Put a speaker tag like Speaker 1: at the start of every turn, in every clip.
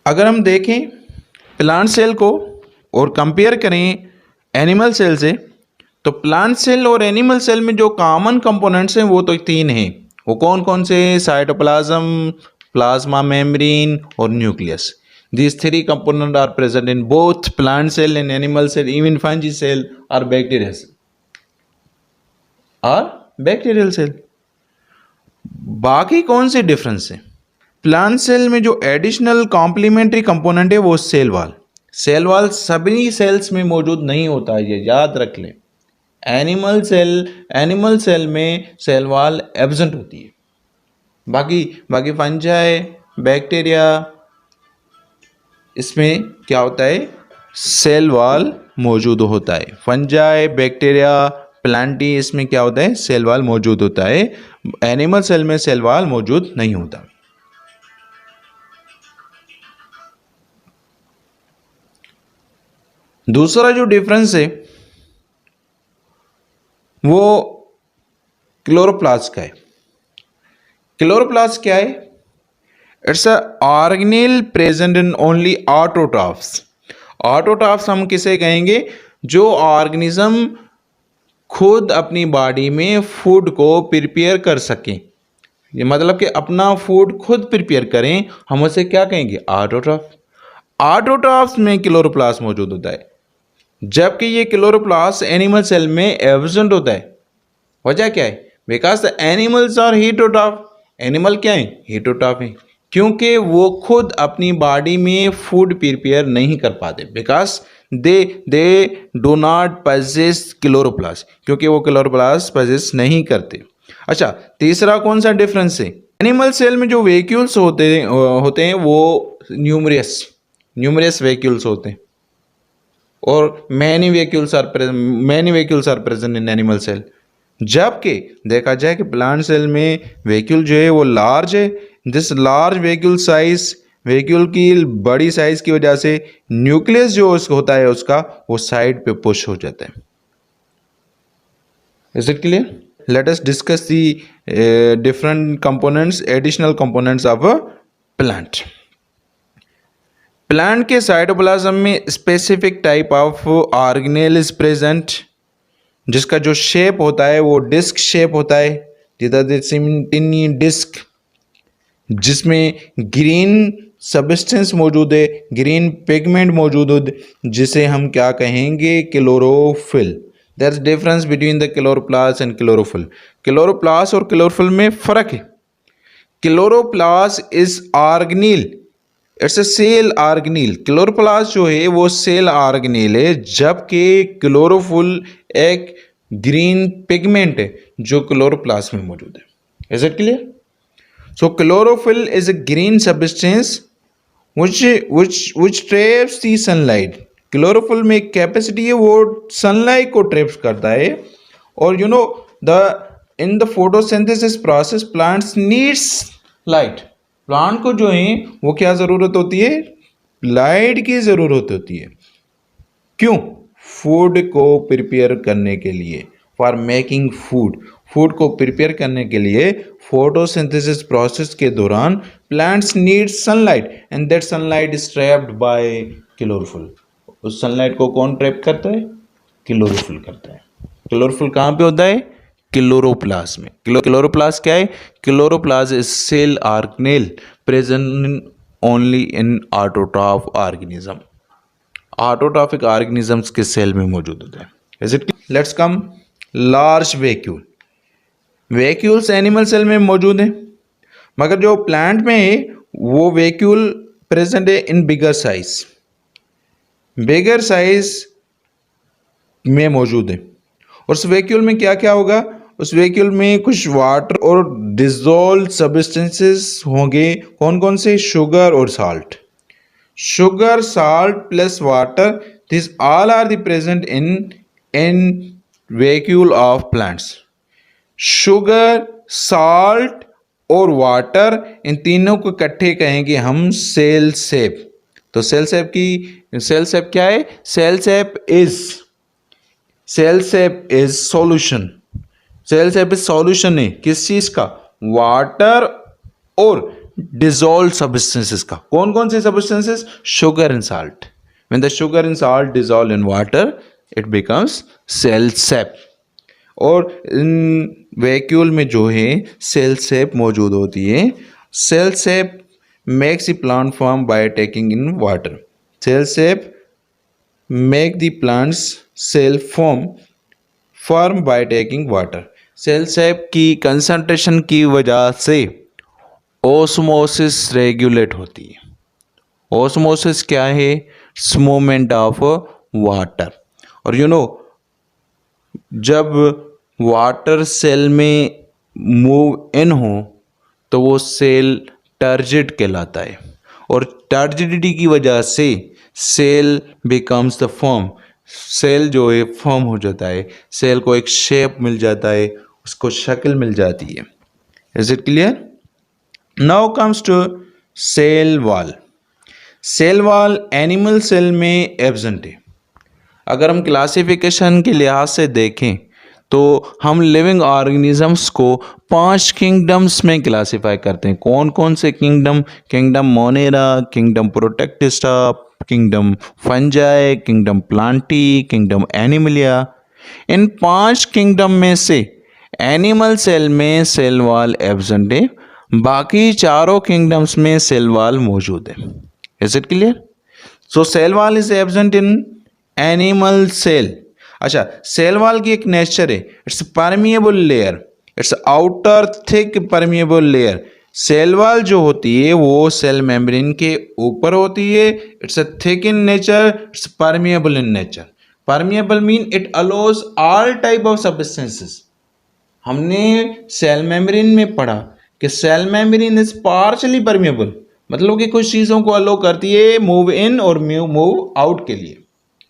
Speaker 1: अगर हम देखें प्लांट सेल को और कंपेयर करें एनिमल सेल से, तो प्लांट सेल और एनिमल सेल में जो कॉमन कंपोनेंट्स हैं वो तो तीन हैं। वो कौन कौन से? साइटोप्लाज्म, प्लाज्मा मेम्ब्रेन और nucleus. These three components are present in both plant cell and animal cell, even fungi cell or bacterial cell. बाकी कौन से डिफरेंस है? प्लांट सेल में जो एडिशनल कॉम्प्लीमेंट्री कंपोनेंट है वो सेल वॉल। सेल वॉल सभी सेल्स में मौजूद नहीं होता है, ये याद रख लें। एनिमल सेल में सेल वॉल एब्सेंट होती है। बाकी फंजाई, बैक्टीरिया, इसमें क्या होता है? सेल वॉल मौजूद होता है। फंजाई, बैक्टीरिया, प्लांटी, इसमें क्या होता है? सेल वॉल मौजूद होता है। एनिमल सेल में सेल वॉल मौजूद नहीं होता। दूसरा जो डिफरेंस है वो क्लोरोप्लास्ट का है। क्लोरोप्लास्ट क्या है? It's a organelle present in only autotrophs. Autotrophs हम किसे कहेंगे? जो ऑर्गेनिज्म खुद अपनी बॉडी में फूड को प्रिपेयर कर सकें, ये मतलब कि अपना फूड खुद प्रिपेयर करें, हम उसे क्या कहेंगे? ऑटोट्रॉफ। ऑटोट्रॉफ्स में क्लोरोप्लास्ट मौजूद होता है, जबकि ये क्लोरोप्लास्ट एनिमल सेल में एब्सेंट होता है। वजह क्या है? Because the animals are heterotroph. Animal क्या है? हीटोट्रॉफ है, क्योंकि वो खुद अपनी बॉडी में फूड प्रिपेयर नहीं कर पाते। Because they do not possess chloroplast, क्योंकि वो क्लोरोप्लास्ट पजेस नहीं करते। अच्छा, तीसरा कौन सा डिफरेंस है? एनिमल सेल में जो वैक्यूल्स होते हैं वो न्यूमरस वैक्यूल्स होते हैं, और many vacuoles are present in animal cell. जबकि देखा जाए कि प्लांट सेल में वैक्यूल जो है वो लार्ज है। दिस लार्ज वैक्यूल की बड़ी साइज की वजह से न्यूक्लियस जो होता है उसका, वो साइड पे पुश हो जाता है। Is it clear? Let us discuss the different components, additional components of a plant. Plant के साइटोप्लाज्म में specific type of organelle is present, जिसका जो शेप होता है वो डिस्क शेप होता है, टिनी डिस्क, जिसमें ग्रीन सब्सटेंस मौजूद है, ग्रीन पिगमेंट मौजूद है, जिसे हम क्या कहेंगे? Chlorophyll. There is difference between the chloroplast and chlorophyll. Chloroplast और क्लोरोफिल में फर्क है। Chloroplast is organelle, it's a cell organelle. Chloroplast जो है वो सेल ऑर्गेनेल है, जबकि क्लोरोफिल एक ग्रीन पिगमेंट है जो क्लोरोप्लास्ट में मौजूद है। Is it clear? So chlorophyll is a green substance which traps the sunlight. Chlorophyll में एक कैपेसिटी है, वो सनलाइट को ट्रैप्स करता है। और you know the in the photosynthesis process plants needs light. Plant को जो है वो क्या ज़रूरत होती है? लाइट की ज़रूरत होती है। क्यों? फूड को प्रिपेयर करने के लिए, फॉर मेकिंग फूड को प्रिपेयर करने के लिए फोटोसिंथेसिस प्रोसेस के दौरान plants need sunlight, and that sunlight is trapped bye chlorophyll. उस सनलाइट को कौन ट्रैप करता है? क्लोरोफिल करता है। क्लोरोफिल कहाँ पे होता है? क्लोरोप्लास्ट में। क्लोरोप्लास्ट क्या है? Chloroplast is cell organelle present only in autotroph organism. Autotrophic organisms के सेल में मौजूद होते हैं। Is it? Let's come large vacuole. Vacuoles animal cell में मौजूद हैं, मगर जो प्लांट में है वो वैक्यूल प्रेजेंट है इन बिगर साइज में मौजूद है। और उस वैक्यूल में क्या क्या होगा? उस वैक्यूल में कुछ वाटर और डिजोल्व सब्सटेंसेस होंगे। कौन कौन से? शुगर और salt. Sugar, salt plus water, these all are the present in vacuole of plants. Sugar, salt और वाटर, इन तीनों को इकट्ठे कहेंगे हम सेल सेप। तो सेल सेप क्या है? Cell sap is solution. Cell sap is solution है किस चीज का? वाटर और डिजोल्व सब्सटेंसेस का। कौन कौन से substances? Sugar and salt. When the sugar and salt dissolve in water it becomes cell sap. और इन वैक्यूल में जो है सेल सेप मौजूद होती है। Cell sap makes the plant form by taking in water. Cell sap make the plants cell form by taking water. Cell sap की concentration की वजह से ओस्मोसिस रेगुलेट होती है। ओस्मोसिस क्या है? Movement of water. और जब वाटर सेल में मूव इन हो तो वो सेल टर्जिड कहलाता है, और टर्जिडिटी की वजह से cell becomes the form. Cell जो है फॉर्म हो जाता है, सेल को एक शेप मिल जाता है, उसको शक्ल मिल जाती है। Is it clear? Now comes to cell wall. Cell wall animal cell में एब्सेंट है। अगर हम क्लासिफिकेशन के लिहाज से देखें तो हम लिविंग ऑर्गेनिजम्स को 5 किंगडम्स में क्लासिफाई करते हैं। कौन कौन से kingdom? Kingdom Monera, kingdom Protoctista, kingdom Fungi, kingdom Plantae, kingdom Animalia. इन 5 किंगडम में से एनिमल सेल में सेल वॉल एब्सेंट है, बाकी चारों किंगडम्स में सेल वॉल मौजूद है। Is it clear? So cell wall is absent in animal cell. अच्छा, सेल वॉल की एक नेचर है, it's permeable layer, it's outer thick permeable layer. Cell wall जो होती है वो सेल मेम्ब्रेन के ऊपर होती है। It's a thick in nature, it's permeable in nature. Permeable mean it allows all type of substances. हमने सेल मेम्ब्रेन में पढ़ा कि cell membrane is partially permeable, मतलब कि कुछ चीज़ों को अलो करती है मूव इन और मूव आउट के लिए।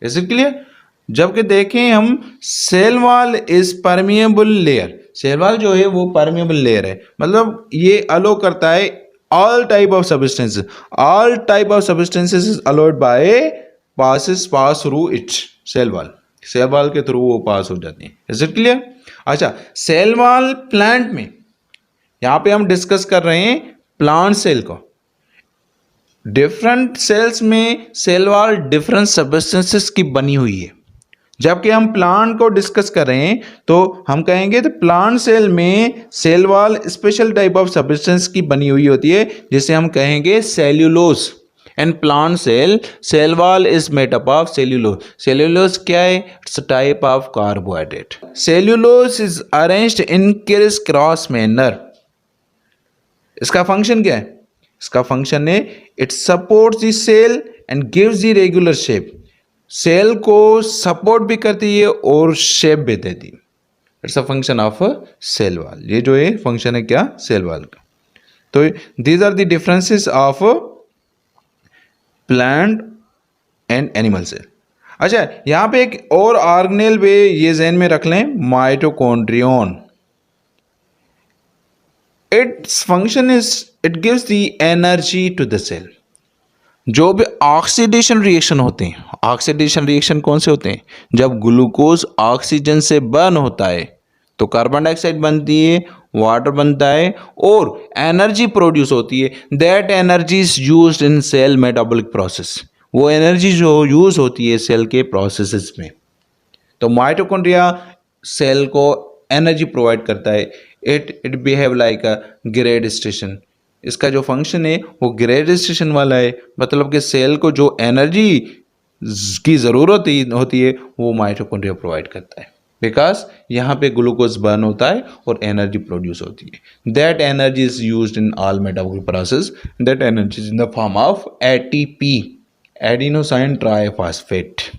Speaker 1: Is it clear? जबकि देखें हम cell wall is permeable layer. Cell wall जो है वो परमिएबल लेयर है, मतलब ये अलो करता है all type of substances. All type of substances is allowed by pass through its cell wall. Cell wall के थ्रू वो पास हो जाती है। Is it clear? अच्छा, सेल वॉल प्लांट में, यहां पे हम डिस्कस कर रहे हैं प्लांट सेल को। डिफरेंट सेल्स में सेल वॉल डिफरेंट सब्सटेंसेस की बनी हुई है। जबकि हम प्लांट को डिस्कस कर रहे हैं तो हम कहेंगे तो प्लांट सेल में cell wall special type of substance की बनी हुई होती है, जिसे हम कहेंगे cellulose. And plant cell wall is made up of cellulose. Cellulose क्या है? It's type of carbohydrate. Cellulose is arranged in criss cross manner. इसका फंक्शन क्या है? इसका फंक्शन है it supports the cell and gives the regular shape. Cell को support भी करती है और शेप भी देती है। It's a function of cell wall. ये जो है फंक्शन है क्या? सेल वॉल का। तो these are the differences of plant and animal cell. अच्छा, यहां पे एक और ऑर्गेनेल पे ये ज़हन में रख लें, mitochondrion. Its function is it gives the energy to the cell. जो भी ऑक्सीडेशन रिएक्शन होते हैं, ऑक्सीडेशन रिएक्शन कौन से होते हैं? जब ग्लूकोज ऑक्सीजन से बर्न होता है तो कार्बन डाइऑक्साइड बनती है, वाटर बनता है और एनर्जी प्रोड्यूस होती है। That energy is used in cell metabolic process. वो एनर्जी जो यूज होती है सेल के प्रोसेसेस में। तो माइटोकॉन्ड्रिया सेल को एनर्जी प्रोवाइड करता है। It behave like a grade station. इसका जो फंक्शन है वो ग्रेड स्टेशन वाला है, मतलब कि सेल को जो एनर्जी की ज़रूरत होती है वो माइटोकॉन्ड्रिया प्रोवाइड करता है। बिकॉज यहाँ पे ग्लूकोज बर्न होता है और एनर्जी प्रोड्यूस होती है। That energy is used in all metabolic process. That energy is in the form of ATP, adenosine triphosphate.